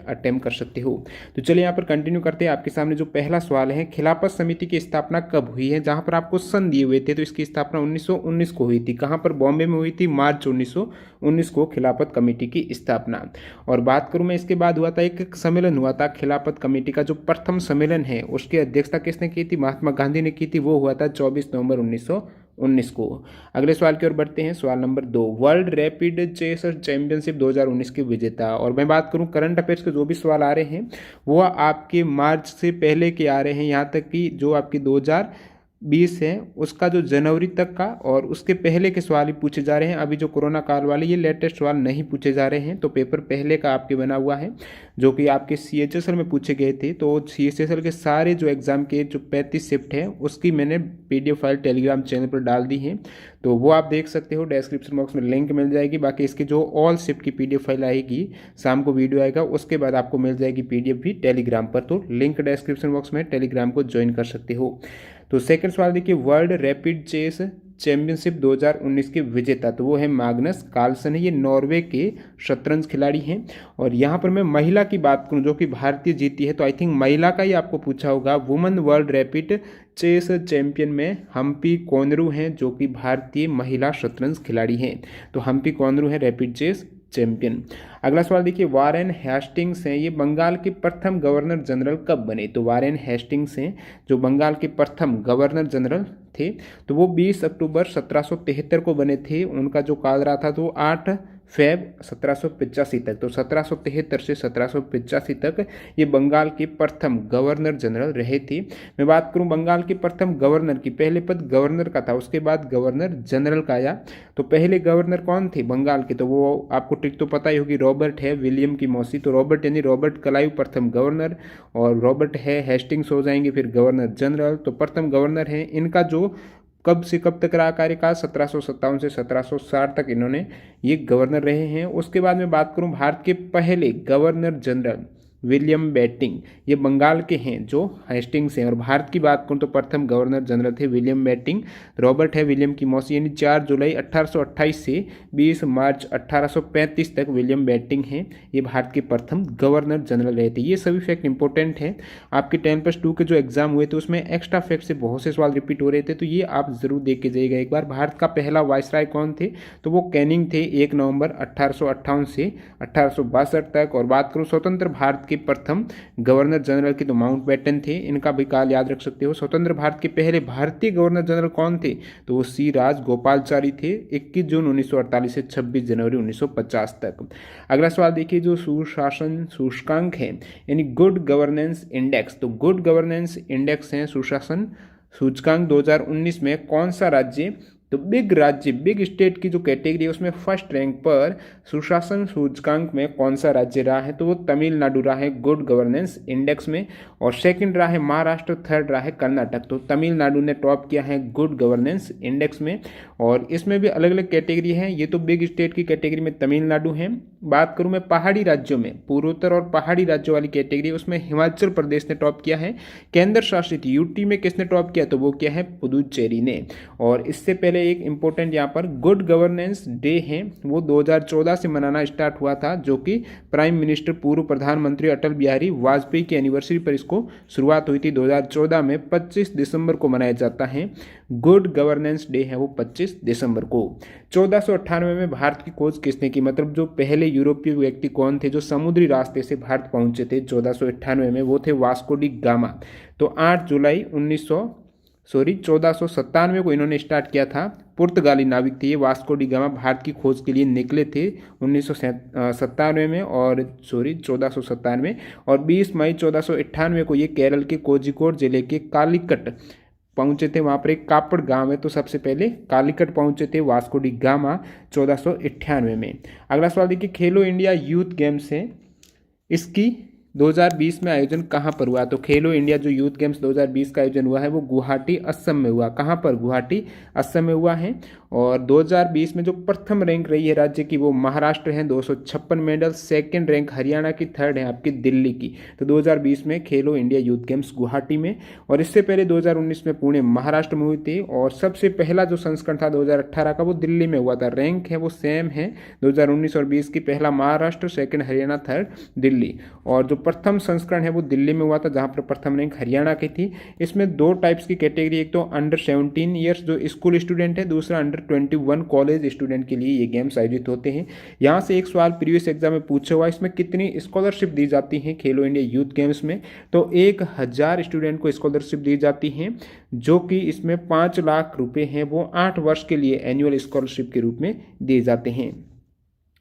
Attempt कर सकते हो। तो चलिए यहाँ पर कंटिन्यू करते हैं। आपके सामने जो पहला सवाल है, खिलाफत समिति की स्थापना कब हुई है? जहाँ पर आपको सन दिए हुए थे, तो इसकी स्थापना 1919 को हुई थी। कहाँ पर? बॉम्बे में हुई थी, मार्च 1919 को खिलाफत कमेटी की स्थापना। और बात करूँ मैं, इसके बाद हुआ था एक सम्मेलन हुआ था खिलाफत कमेटी का, जो प्रथम सम्मेलन है उसकी अध्यक्षता किसने की थी? महात्मा गांधी ने की थी। वो हुआ था 24 नवंबर 1919 को। अगले सवाल की ओर बढ़ते हैं। सवाल number 2, world rapid chess championship 2019 के विजेता। और मैं बात करूं करंट अफेयर्स के जो भी सवाल आ रहे हैं वो आपके मार्च से पहले के आ रहे हैं, यहाँ तक कि जो आपकी 2020 है उसका जो जनवरी तक का और उसके पहले के सवाल ही पूछे जा रहे हैं। अभी जो कोरोना काल वाले ये लेटेस्ट सवाल नहीं पूछे जा रहे हैं। तो पेपर पहले का आपके बना हुआ है जो कि आपके CHSL में पूछे गए थे। तो CHSL के सारे जो एग्जाम के जो 35 शिफ्ट है उसकी मैंने PDF फाइल टेलीग्राम चैनल पर डाल दी है, तो वो आप देख सकते हो। डिस्क्रिप्शन बॉक्स में लिंक मिल जाएगी। बाकी इसकी जो ऑल शिफ्ट की PDF फाइल आएगी, शाम को वीडियो आएगा, उसके बाद आपको मिल जाएगी PDF भी टेलीग्राम पर। तो लिंक डिस्क्रिप्शन बॉक्स में, टेलीग्राम को ज्वाइन कर सकते हो। तो सेकंड सवाल देखिए, वर्ल्ड रैपिड चेस चैंपियनशिप 2019 के विजेता, तो वो है मैग्नस कार्लसन है। ये नॉर्वे के शतरंज खिलाड़ी हैं। और यहाँ पर मैं महिला की बात करूँ जो कि भारतीय जीती है, तो आई थिंक महिला का ही आपको पूछा होगा। Women world rapid chess champion में हम्पी कोनरू हैं जो कि भारतीय महिला शतरंज खिलाड़ी हैं। तो हम्पी कोनरू है रैपिड चेस चैंपियन। अगला सवाल देखिए, वारेन हेस्टिंग्स हैं, ये बंगाल के प्रथम गवर्नर जनरल कब बने? तो वारेन हेस्टिंग्स हैं जो बंगाल के प्रथम गवर्नर जनरल थे, तो वो 20 अक्टूबर 1773 को बने थे। उनका जो काल रहा था तो 8 फेब 1785 तक। तो 1773 से 1785 तक ये बंगाल के प्रथम गवर्नर जनरल रहे थे। मैं बात करूं बंगाल के प्रथम गवर्नर की, पहले पद गवर्नर का था, उसके बाद गवर्नर जनरल का आया। तो पहले गवर्नर कौन थे बंगाल के? तो वो आपको ट्रिक तो पता ही होगी, रॉबर्ट है, विलियम की मौसी। तो रॉबर्ट यानी रॉबर्ट क्लाइव प्रथम गवर्नर, और रॉबर्ट है हेस्टिंग्स हो जाएंगे फिर गवर्नर जनरल। तो प्रथम गवर्नर है। इनका जो कब से कब तक रहा कार्यकाल? 1757 से 1760 तक इन्होंने ये गवर्नर रहे हैं। उसके बाद में बात करूं भारत के पहले गवर्नर जनरल विलियम बेंटिंक, ये बंगाल के हैं जो हेस्टिंग्स हैं। और भारत की बात करूं तो प्रथम गवर्नर जनरल थे विलियम बेंटिंक। रॉबर्ट है विलियम की मौसी, यानी 4 जुलाई 1828 से 20 मार्च 1835 तक विलियम बेंटिंक हैं, ये भारत के प्रथम गवर्नर जनरल रहे थे। ये सभी फैक्ट इंपॉर्टेंट हैं। आपके 10+2 के जो एग्जाम हुए थे उसमें एक्स्ट्रा फैक्ट से बहुत से सवाल रिपीट हो रहे थे, तो ये आप जरूर देख के जाइएगा एक बार। भारत का पहला वायसराय कौन थे? तो वो कैनिंग थे, 1 नवंबर 1858 से 1862 तक। और बात करूँ स्वतंत्र भारत के प्रथम गवर्नर जनरल की, तो माउंटबेटन थे, इनका भी काल याद रख सकते हो। स्वतंत्र भारत के पहले भारतीय गवर्नर जनरल कौन थे? तो वो C राजगोपालाचारी थे, 21 जून 1948 से 26 जनवरी 1950 तक। अगला सवाल देखिए, जो सुशासन सूचकांक है यानी गुड गवर्नेंस इंडेक्स, तो गुड गवर्नेंस इंडेक्स है सुशासन सूचकांक 2019 में कौन सा राज्य? तो बिग राज्य, बिग स्टेट की जो कैटेगरी है उसमें फर्स्ट रैंक पर सुशासन सूचकांक में कौन सा राज्य रहा है? तो वो तमिलनाडु रहा है गुड गवर्नेंस इंडेक्स में। और सेकंड रहा है महाराष्ट्र, थर्ड रहा है कर्नाटक। तो तमिलनाडु ने टॉप किया है गुड गवर्नेंस इंडेक्स में। और इसमें भी अलग अलग कैटेगरी है, ये तो बिग स्टेट की कैटेगरी में तमिलनाडु है। बात करूं मैं पहाड़ी राज्यों में, पूर्वोत्तर और पहाड़ी राज्यों वाली कैटेगरी, उसमें हिमाचल प्रदेश ने टॉप किया है। केंद्र शासित UT में किसने टॉप किया? तो वो किया है पुदुचेरी ने। और इससे पहले एक इंपॉर्टेंट यहाँ पर गुड गवर्नेंस डे है, वो 2014 से मनाना स्टार्ट हुआ था, जो कि प्राइम मिनिस्टर पूर्व प्रधानमंत्री अटल बिहारी वाजपेयी की एनिवर्सरी पर इसको शुरुआत हुई थी 2014 में। 25 दिसंबर को मनाया जाता है गुड गवर्नेंस डे है वो 25 दिसंबर को। 1498 में भारत की खोज किसने की? मतलब जो पहले यूरोपीय व्यक्ति कौन थे जो समुद्री रास्ते से भारत पहुंचे थे 1498 में? वो थे वास्को डी गामा। तो 8 जुलाई 1497 को इन्होंने स्टार्ट किया था। पुर्तगाली नाविक थे ये, वास्को डी गामा भारत की खोज के लिए निकले थे 1997 में, और 1497। और 20 मई 1498 को ये केरल के कोझिकोड जिले के कालीकट पहुंचे थे। वहां पर एक कापड़ गांव है, तो सबसे पहले कालीकट पहुंचे थे वास्को डी गामा 1498 में। अगला सवाल देखिए, खेलो इंडिया यूथ गेम्स है, इसकी 2020 में आयोजन कहाँ पर हुआ? तो खेलो इंडिया जो यूथ गेम्स 2020 का आयोजन हुआ है वो गुवाहाटी असम में हुआ। कहाँ पर? गुवाहाटी असम में हुआ है। और 2020 में जो प्रथम रैंक रही है राज्य की वो महाराष्ट्र है, 256 मेडल। सेकंड रैंक हरियाणा की, थर्ड है आपकी दिल्ली की। तो 2020 में खेलो इंडिया यूथ गेम्स गुवाहाटी में, और इससे पहले 2019 में पुणे महाराष्ट्र में हुई थी, और सबसे पहला जो संस्करण था 2018 का वो दिल्ली में हुआ था। रैंक है वो सेम है 2019 और 20 की, पहला महाराष्ट्र, सेकंड हरियाणा, थर्ड दिल्ली। और जो प्रथम संस्करण है वो दिल्ली में हुआ था, जहां पर प्रथम रैंक हरियाणा की थी। इसमें दो टाइप्स की कैटेगरी, एक तो अंडर 17 ईयर्स जो स्कूल स्टूडेंट है, दूसरा अंडर 21 कॉलेज स्टूडेंट के लिए ये गेम्स आयोजित होते हैं। यहाँ से एक सवाल प्रीवियस एग्जाम में पूछा हुआ, इसमें कितनी स्कॉलरशिप दी जाती है खेलो इंडिया यूथ गेम्स में? तो 1000 स्टूडेंट को स्कॉलरशिप दी जाती है, जो कि इसमें 5 लाख रुपए हैं वो 8 वर्ष के लिए एनुअल स्कॉलरशिप के रूप में दिए जाते हैं।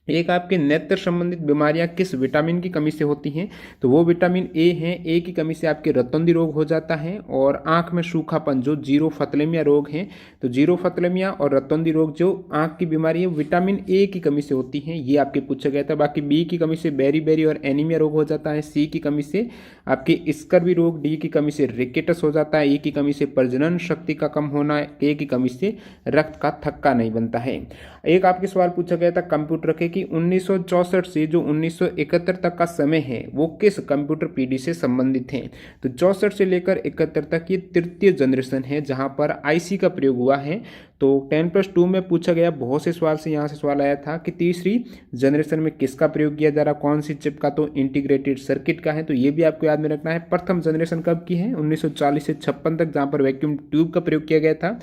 एक आपके नेत्र संबंधित बीमारियां किस विटामिन की कमी से होती हैं? तो वो विटामिन ए है। ए की कमी से आपके रतौंधी रोग हो जाता है, और आंख में सूखापन जो जीरोफथलेमिया रोग है, तो जीरोफथलेमिया और रतौंधी रोग जो आंख की बीमारी है विटामिन ए की कमी से होती है, ये आपके पूछा गया था। बाकी बी की कमी से बेरी और एनीमिया रोग हो जाता है। सी की कमी से आपके स्कर्वी रोग, डी की कमी से रिकेटस हो जाता है, ई की कमी से प्रजनन शक्ति का कम होना, ए की कमी से रक्त का थक्का नहीं बनता है। एक आपके सवाल पूछा गया था कंप्यूटर के कि 1964 से जो 1971 तक का समय है वो किस कंप्यूटर पीढ़ी से संबंधित है? तो 64 से लेकर 71 तक ये तृतीय जनरेशन है, जहां पर आईसी का प्रयोग हुआ है। तो 10+2 में पूछा गया बहुत से सवाल से यहाँ से सवाल आया था कि तीसरी जनरेशन में किसका प्रयोग किया जा रहा, कौन सी चिप का? तो इंटीग्रेटेड सर्किट का है। तो ये भी आपको याद में रखना है। प्रथम जनरेशन कब की है? 1940 से 56 तक, जहाँ पर वैक्यूम ट्यूब का प्रयोग किया गया था।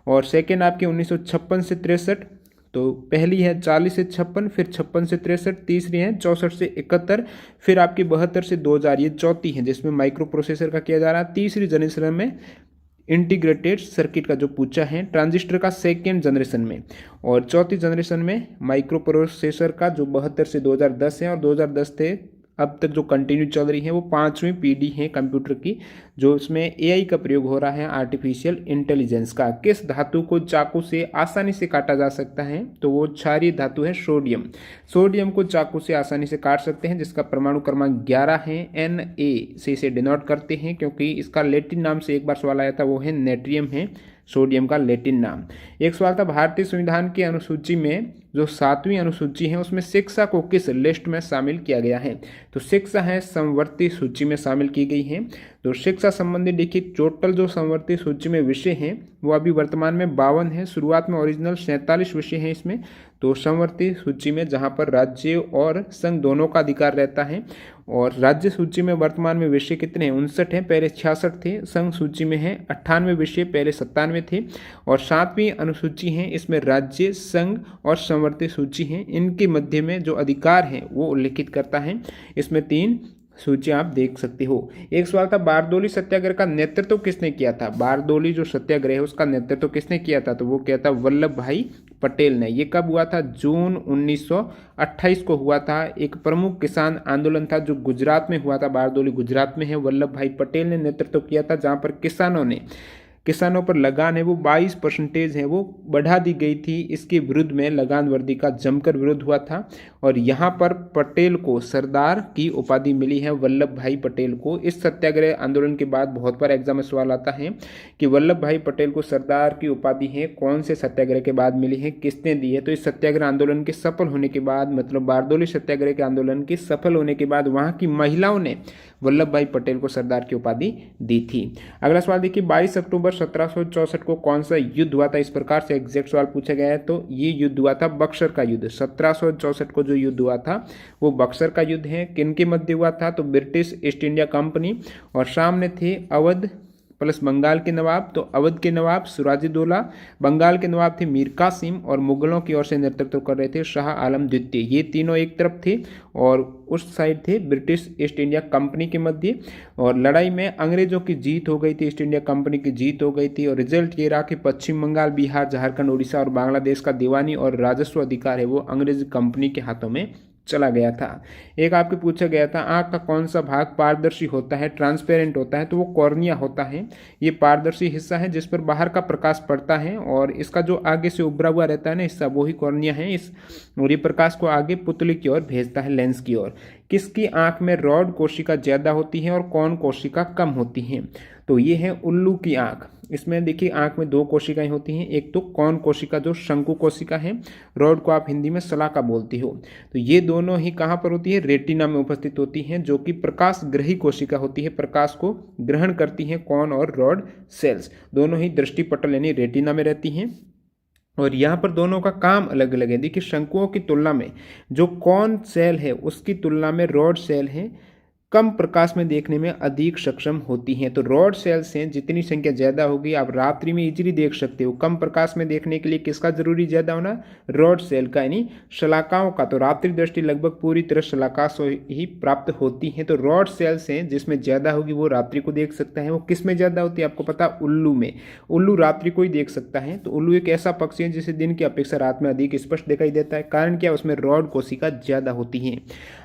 और सेकेंड आपके 1956 से 63, तो पहली है 40 से 56, फिर 56 से 63, तीसरी है 64 से 71, फिर आपकी 72 से 2000, ये चौथी है जिसमें माइक्रो प्रोसेसर का किया जा रहा है। तीसरी जनरेशन में इंटीग्रेटेड सर्किट का जो पूछा है, ट्रांजिस्टर का सेकेंड जनरेशन में, और चौथी जनरेशन में माइक्रो प्रोसेसर का जो 72 से 2010 है, और 2010 से अब तक जो कंटिन्यू चल रही है वो 5वीं पीढ़ी है कंप्यूटर की, जो इसमें एआई का प्रयोग हो रहा है, आर्टिफिशियल इंटेलिजेंस का। किस धातु को चाकू से आसानी से काटा जा सकता है? तो वो क्षारीय धातु है सोडियम। सोडियम को चाकू से आसानी से काट सकते हैं, जिसका परमाणु क्रमांक 11 है। Na से इसे डिनोट करते हैं, क्योंकि इसका लैटिन नाम से एक बार सवाल आया था, वो है नेट्रियम है सोडियम का लैटिन नाम। एक सवाल था भारतीय संविधान की अनुसूची में जो 7वीं अनुसूची है उसमें शिक्षा को किस लिस्ट में शामिल किया गया है? तो शिक्षा है समवर्ती सूची में शामिल की गई है। तो शिक्षा संबंधी लिखित टोटल जो समवर्ती सूची में विषय हैं वो अभी वर्तमान में 52 है। शुरुआत में ओरिजिनल 47 विषय हैं इसमें। तो समवर्ती सूची में जहां पर राज्य और संघ दोनों का अधिकार रहता है, और राज्य सूची में वर्तमान में विषय कितने हैं? 59 हैं, पहले 66 थे। संघ सूची में है 98 विषय, पहले 97 थे। और 7वीं अनुसूची है, इसमें राज्य, संघ और समवर्ती सूची है, इनके मध्य में जो अधिकार है वो उल्लिखित करता है। इसमें 3 सूची आप देख सकते हो। एक सवाल था बारदोली सत्याग्रह का नेतृत्व किसने किया था? बारदोली जो सत्याग्रह है उसका नेतृत्व किसने किया था? तो वो किया था वल्लभ भाई पटेल ने। ये कब हुआ था? जून 1928 को हुआ था। एक प्रमुख किसान आंदोलन था जो गुजरात में हुआ था। बारदोली गुजरात में है। वल्लभ भाई पटेल ने नेतृत्व किया था, जहाँ पर किसानों पर लगान है वो 22% है वो बढ़ा दी गई थी। इसके विरुद्ध में लगान वर्दी का जमकर विरोध हुआ था, और यहाँ पर पटेल को सरदार की उपाधि मिली है, वल्लभ भाई पटेल को। इस सत्याग्रह आंदोलन के बाद बहुत बार एग्जाम में सवाल आता है कि वल्लभ भाई पटेल को सरदार की उपाधि है कौन से सत्याग्रह के बाद मिली है, किसने दी है? तो इस सत्याग्रह आंदोलन के सफल होने के बाद, मतलब बारदोली सत्याग्रह के आंदोलन के सफल होने के बाद वहाँ की महिलाओं ने वल्लभ भाई पटेल को सरदार की उपाधि दी थी। अगला सवाल देखिए, 22 अक्टूबर 1764 को कौन सा युद्ध हुआ था? इस प्रकार से एग्जैक्ट सवाल पूछा गया है। तो ये युद्ध हुआ था बक्सर का युद्ध। 1764 को जो युद्ध हुआ था वो बक्सर का युद्ध है। किन के मध्य हुआ था? तो ब्रिटिश ईस्ट इंडिया कंपनी, और सामने थे अवध प्लस बंगाल के नवाब। तो अवध के नवाब सिराजुद्दौला, बंगाल के नवाब थे मीर कासिम, और मुगलों की ओर से नेतृत्व कर रहे थे शाह आलम द्वितीय। ये तीनों एक तरफ थे, और उस साइड थे ब्रिटिश ईस्ट इंडिया कंपनी के मध्य। और लड़ाई में अंग्रेजों की जीत हो गई थी, ईस्ट इंडिया कंपनी की जीत हो गई थी। और रिजल्ट ये रहा कि पश्चिम बंगाल, बिहार, झारखंड, उड़ीसा और बांग्लादेश का दीवानी और राजस्व अधिकार है वो अंग्रेज कंपनी के हाथों में चला गया था। एक आपके पूछा गया था आंख का कौन सा भाग पारदर्शी होता है, ट्रांसपेरेंट होता है? तो वो कॉर्निया होता है। ये पारदर्शी हिस्सा है जिस पर बाहर का प्रकाश पड़ता है, और इसका जो आगे से उभरा हुआ रहता है ना हिस्सा, वो ही कॉर्निया है। और ये प्रकाश को आगे पुतली की ओर भेजता है, लेंस की ओर। किसकी आंख में रॉड कोशिका ज़्यादा होती है और कौन कोशिका कम होती हैं? तो ये है उल्लू की आंख। इसमें देखिए आंख में दो कोशिकाएं होती हैं, एक तो कौन कोशिका जो शंकु कोशिका है, रॉड को आप हिंदी में शलाका बोलती हो। तो ये दोनों ही कहाँ पर होती है? रेटिना में उपस्थित होती हैं, जो कि प्रकाश ग्रही कोशिका होती है, प्रकाश को ग्रहण करती हैं कौन और रॉड सेल्स, दोनों ही दृष्टिपटल यानी रेटिना में रहती हैं। और यहाँ पर दोनों का काम अलग अलग है। देखिए शंकुओं की तुलना में जो कौन सेल है उसकी तुलना में रॉड सेल है कम प्रकाश में देखने में अधिक सक्षम होती हैं। तो रॉड सेल्स हैं जितनी संख्या ज़्यादा होगी आप रात्रि में इजीली देख सकते हो। कम प्रकाश में देखने के लिए किसका जरूरी ज़्यादा होना? रॉड सेल का यानी शलाकाओं का। तो रात्रि दृष्टि लगभग पूरी तरह शलाका से ही प्राप्त होती है। तो रॉड सेल्स हैं जिसमें ज़्यादा होगी वो रात्रि को देख सकता है। वो किस में ज़्यादा होती है आपको पता? उल्लू में। उल्लू रात्रि को ही देख सकता है। तो उल्लू एक ऐसा पक्षी है जिसे दिन की अपेक्षा रात में अधिक स्पष्ट दिखाई देता है। कारण क्या? उसमें रॉड कोशिका ज़्यादा होती है।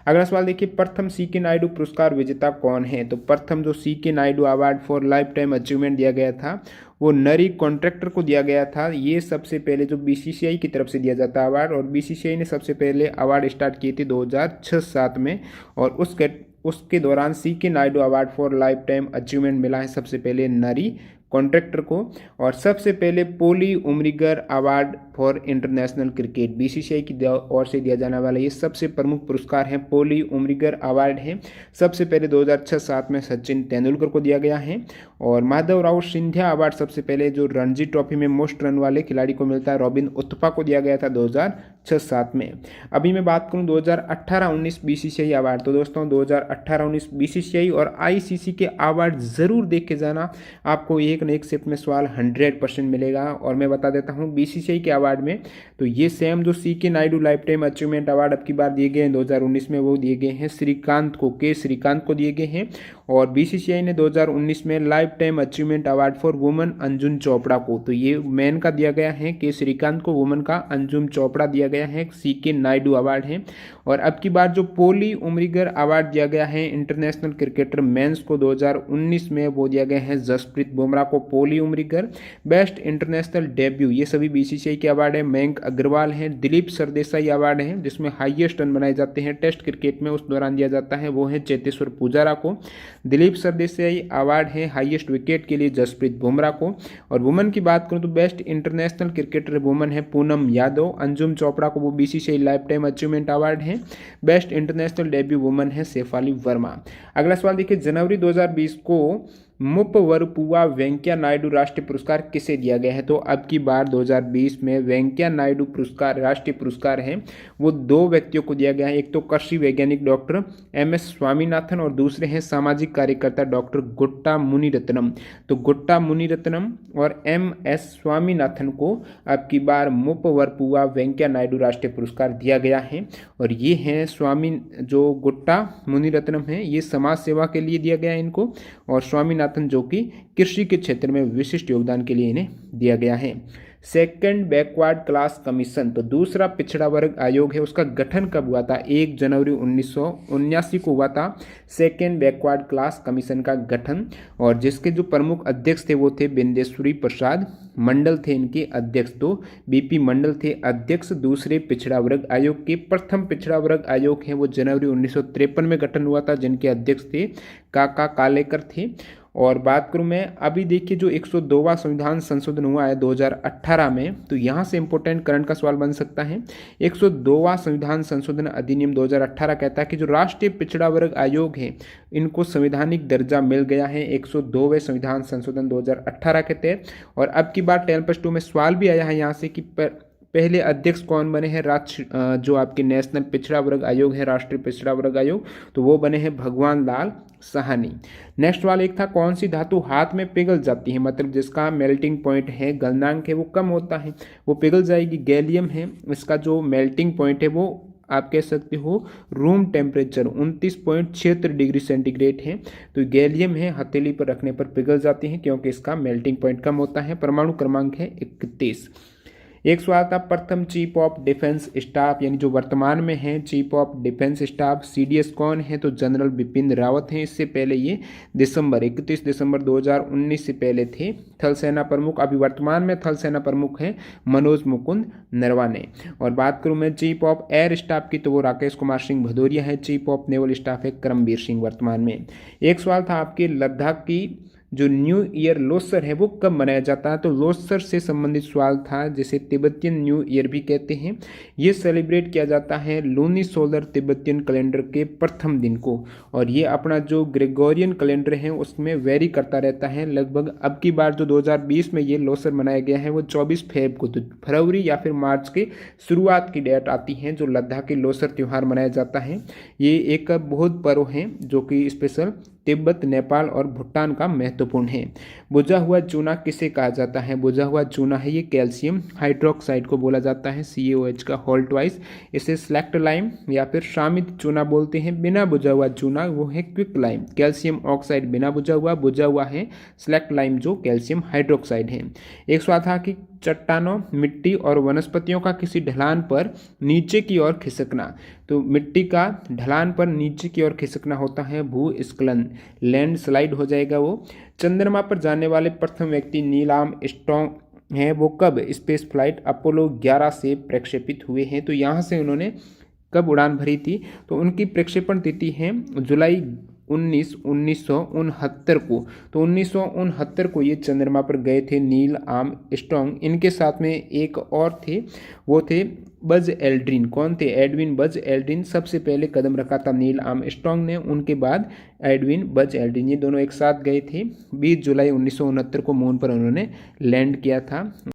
अगला सवाल देखिए, प्रथम सी.के. नायडू पुरस्कार विजेता कौन है? तो प्रथम जो CK. Naidu award for life time achievement दिया गया था वो नरी कॉन्ट्रैक्टर को दिया गया था। ये सबसे पहले जो बीसीसीआई की तरफ से दिया जाता है अवार्ड, और बीसीसीआई ने सबसे पहले अवार्ड स्टार्ट किए थे 2006-07 में, और उसके दौरान CK. Naidu award for life time achievement मिला है सबसे पहले नरी कॉन्ट्रैक्टर को। और सबसे पहले Polly Umrigar award for international cricket BCCI की ओर से दिया जाने वाला ये सबसे प्रमुख पुरस्कार है, पोली उमरिगर अवार्ड है। सबसे पहले 2006-07 में सचिन तेंदुलकर को दिया गया है। और माधव राव सिंधिया अवार्ड सबसे पहले जो रणजी ट्रॉफी में मोस्ट रन वाले खिलाड़ी को मिलता है, रॉबिन उथप्पा को दिया गया था 2006-07 में। अभी मैं बात करूं 2018-19 बीसीसीआई अवार्ड, तो दोस्तों 2018-19 बीसीसीआई और आईसीसी के अवार्ड जरूर देख के जाना, आपको एक न एक शिफ्ट में सवाल 100% मिलेगा। और मैं बता देता हूं बीसीसीआई के अवार्ड में तो ये सेम जो CK. Naidu life time achievement award अब की बार दिए गए हैं 2019 में, वो दिए गए हैं श्रीकांत को दिए गए हैं। और बीसीसीआई ने 2019 में life time achievement award for woman Anjum Chopra को, तो ये मैन का दिया गया है के श्रीकांत को, वुमन का अंजुम चोपड़ा दिया गया है, सी.के. नायडू अवार्ड है। और अब की बार जो पोली उमरिगर अवार्ड दिया गया है इंटरनेशनल क्रिकेटर मेंस को 2019 में, वो दिया गया है जसप्रीत बुमराह को, पोली उमरिगर। बेस्ट इंटरनेशनल डेब्यू ये सभी बीसीसीआई के अवार्ड है, मयंक अग्रवाल है। दिलीप सरदेसाई अवार्ड है जिसमें हाईएस्ट रन बनाए जाते हैं टेस्ट क्रिकेट में, उस दौरान दिया जाता है, वो है चेतेश्वर पुजारा को। दिलीप सरदेसाई अवार्ड है हाईएस्ट विकेट के लिए जसप्रीत बुमराह को। और वुमन की बात करूं तो बेस्ट इंटरनेशनल क्रिकेटर वुमन है पूनम यादव। अंजुम चोपड़ा को वो BCCI life time achievement award है। बेस्ट इंटरनेशनल डेब्यू वुमन है शेफाली वर्मा। अगला सवाल देखिए, जनवरी 2020 को मुप्पवरपुआ वेंकैया नायडू राष्ट्रीय पुरस्कार किसे दिया गया है? तो अब की बार 2020 में वेंकैया नायडू पुरस्कार राष्ट्रीय पुरस्कार है वो दो व्यक्तियों को दिया गया है। एक तो कृषि वैज्ञानिक डॉक्टर एम.एस. स्वामीनाथन और दूसरे हैं सामाजिक कार्यकर्ता डॉक्टर गुट्टा मुनिरत्नम। तो गुट्टा मुनिरत्नम और एम.एस. स्वामीनाथन को अब की बार मुप्पवरपुआ वेंकैया नायडू राष्ट्रीय पुरस्कार दिया गया है। और ये हैं जो गुट्टा मुनिरत्नम है ये समाज सेवा के लिए दिया गया है इनको, और स्वामीनाथन जो कि कृषि के क्षेत्र में विशिष्ट योगदान के लिए इन्हें दिया गया है। सेकंड बैकवर्ड क्लास कमीशन, तो दूसरा पिछड़ा वर्ग आयोग है, उसका गठन कब हुआ था? 1 जनवरी 1979 को हुआ था सेकंड बैकवर्ड क्लास कमीशन का गठन। और जिसके जो प्रमुख अध्यक्ष थे वो थे बिंदेश्वरी प्रसाद मंडल थे इनके अध्यक्ष। तो बीपी मंडल थे अध्यक्ष दूसरे पिछड़ा वर्ग आयोग के। प्रथम पिछड़ा वर्ग आयोग है वो जनवरी 1953 में गठन हुआ था, जिनके अध्यक्ष थे काका कालेकर थे। और बात करूं मैं अभी देखिए जो 102वां संविधान संशोधन हुआ है 2018 में, तो यहाँ से इंपॉर्टेंट करंट का सवाल बन सकता है। 102वां संविधान संशोधन अधिनियम 2018 कहता है कि जो राष्ट्रीय पिछड़ा वर्ग आयोग है इनको संवैधानिक दर्जा मिल गया है 102वें संविधान संशोधन 2018 के तहत। और अब की बार 10+2 में सवाल भी आया है यहाँ से कि पहले अध्यक्ष कौन बने हैं जो आपके नेशनल पिछड़ा वर्ग आयोग है, राष्ट्रीय पिछड़ा वर्ग आयोग, तो वो बने हैं भगवान लाल साहनी। नेक्स्ट वाला एक था कौन सी धातु हाथ में पिघल जाती है, मतलब जिसका मेल्टिंग पॉइंट है गलनांक है वो कम होता है, वो पिघल जाएगी। गैलियम है, इसका जो मेल्टिंग पॉइंट है वो आप कह सकते हो रूम टेम्परेचर 29.76 डिग्री सेंटीग्रेड है। तो गैलियम है हथेली पर रखने पर पिघल जाती है क्योंकि इसका मेल्टिंग पॉइंट कम होता है। परमाणु क्रमांक है 31। एक सवाल था प्रथम चीफ ऑफ डिफेंस स्टाफ यानी जो वर्तमान में हैं chief of defence staff CDS कौन है, तो जनरल बिपिन रावत हैं। इससे पहले ये 31 दिसंबर 2019 से पहले थे थल सेना प्रमुख। अभी वर्तमान में थल सेना प्रमुख हैं मनोज मुकुंद नरवाने। और बात करूं मैं चीफ ऑफ एयर स्टाफ की तो वो राकेश कुमार सिंह भदौरिया है। चीफ ऑफ नेवल स्टाफ है करमबीर सिंह वर्तमान में। एक सवाल था आपके लद्दाख की जो न्यू ईयर लोसर है वो कब मनाया जाता है, तो लोसर से संबंधित सवाल था, जिसे तिब्बतियन न्यू ईयर भी कहते हैं। ये सेलिब्रेट किया जाता है लूनी सोलर तिब्बतियन कैलेंडर के प्रथम दिन को, और ये अपना जो ग्रेगोरियन कैलेंडर है उसमें वेरी करता रहता है। लगभग अब की बार जो 2020 में ये लोसर मनाया गया है वो 24 फेब को, तो फरवरी या फिर मार्च के शुरुआत की डेट आती है जो लद्दाख की लोसर त्यौहार मनाया जाता है। ये एक बहुत पर्व है जो कि स्पेशल तिब्बत, नेपाल और भूटान का महत्वपूर्ण है। बुझा हुआ चूना किसे कहा जाता है, बुझा हुआ चूना है ये कैल्शियम हाइड्रोक्साइड को बोला जाता है, CaOH का होल्ट वाइज। इसे स्लैक्ट लाइम या फिर शामित चूना बोलते हैं। बिना बुझा हुआ चूना वो है क्विक लाइम, कैल्शियम ऑक्साइड बिना बुझा हुआ है स्लैक्ट लाइम जो कैल्शियम हाइड्रोक्साइड है। एक सवाल था कि चट्टानों, मिट्टी और वनस्पतियों का किसी ढलान पर नीचे की ओर खिसकना, तो मिट्टी का ढलान पर नीचे की ओर खिसकना होता है भूस्खलन, लैंड स्लाइड हो जाएगा वो। चंद्रमा पर जाने वाले प्रथम व्यक्ति नील आर्मस्ट्रॉन्ग हैं, वो कब स्पेस फ्लाइट अपोलो 11 से प्रक्षेपित हुए हैं, तो यहाँ से उन्होंने कब उड़ान भरी थी, तो उनकी प्रक्षेपण तिथि है जुलाई 1969 को। तो 1969 को ये चंद्रमा पर गए थे नील आर्मस्ट्रॉन्ग। इनके साथ में एक और थे, वो थे बज एल्ड्रिन। कौन थे, एडविन बज एल्ड्रिन। सबसे पहले कदम रखा था नील आर्मस्ट्रॉन्ग ने, उनके बाद एडविन बज एल्ड्रिन, ये दोनों एक साथ गए थे। 20 जुलाई 1969 को मून पर उन्होंने लैंड किया था।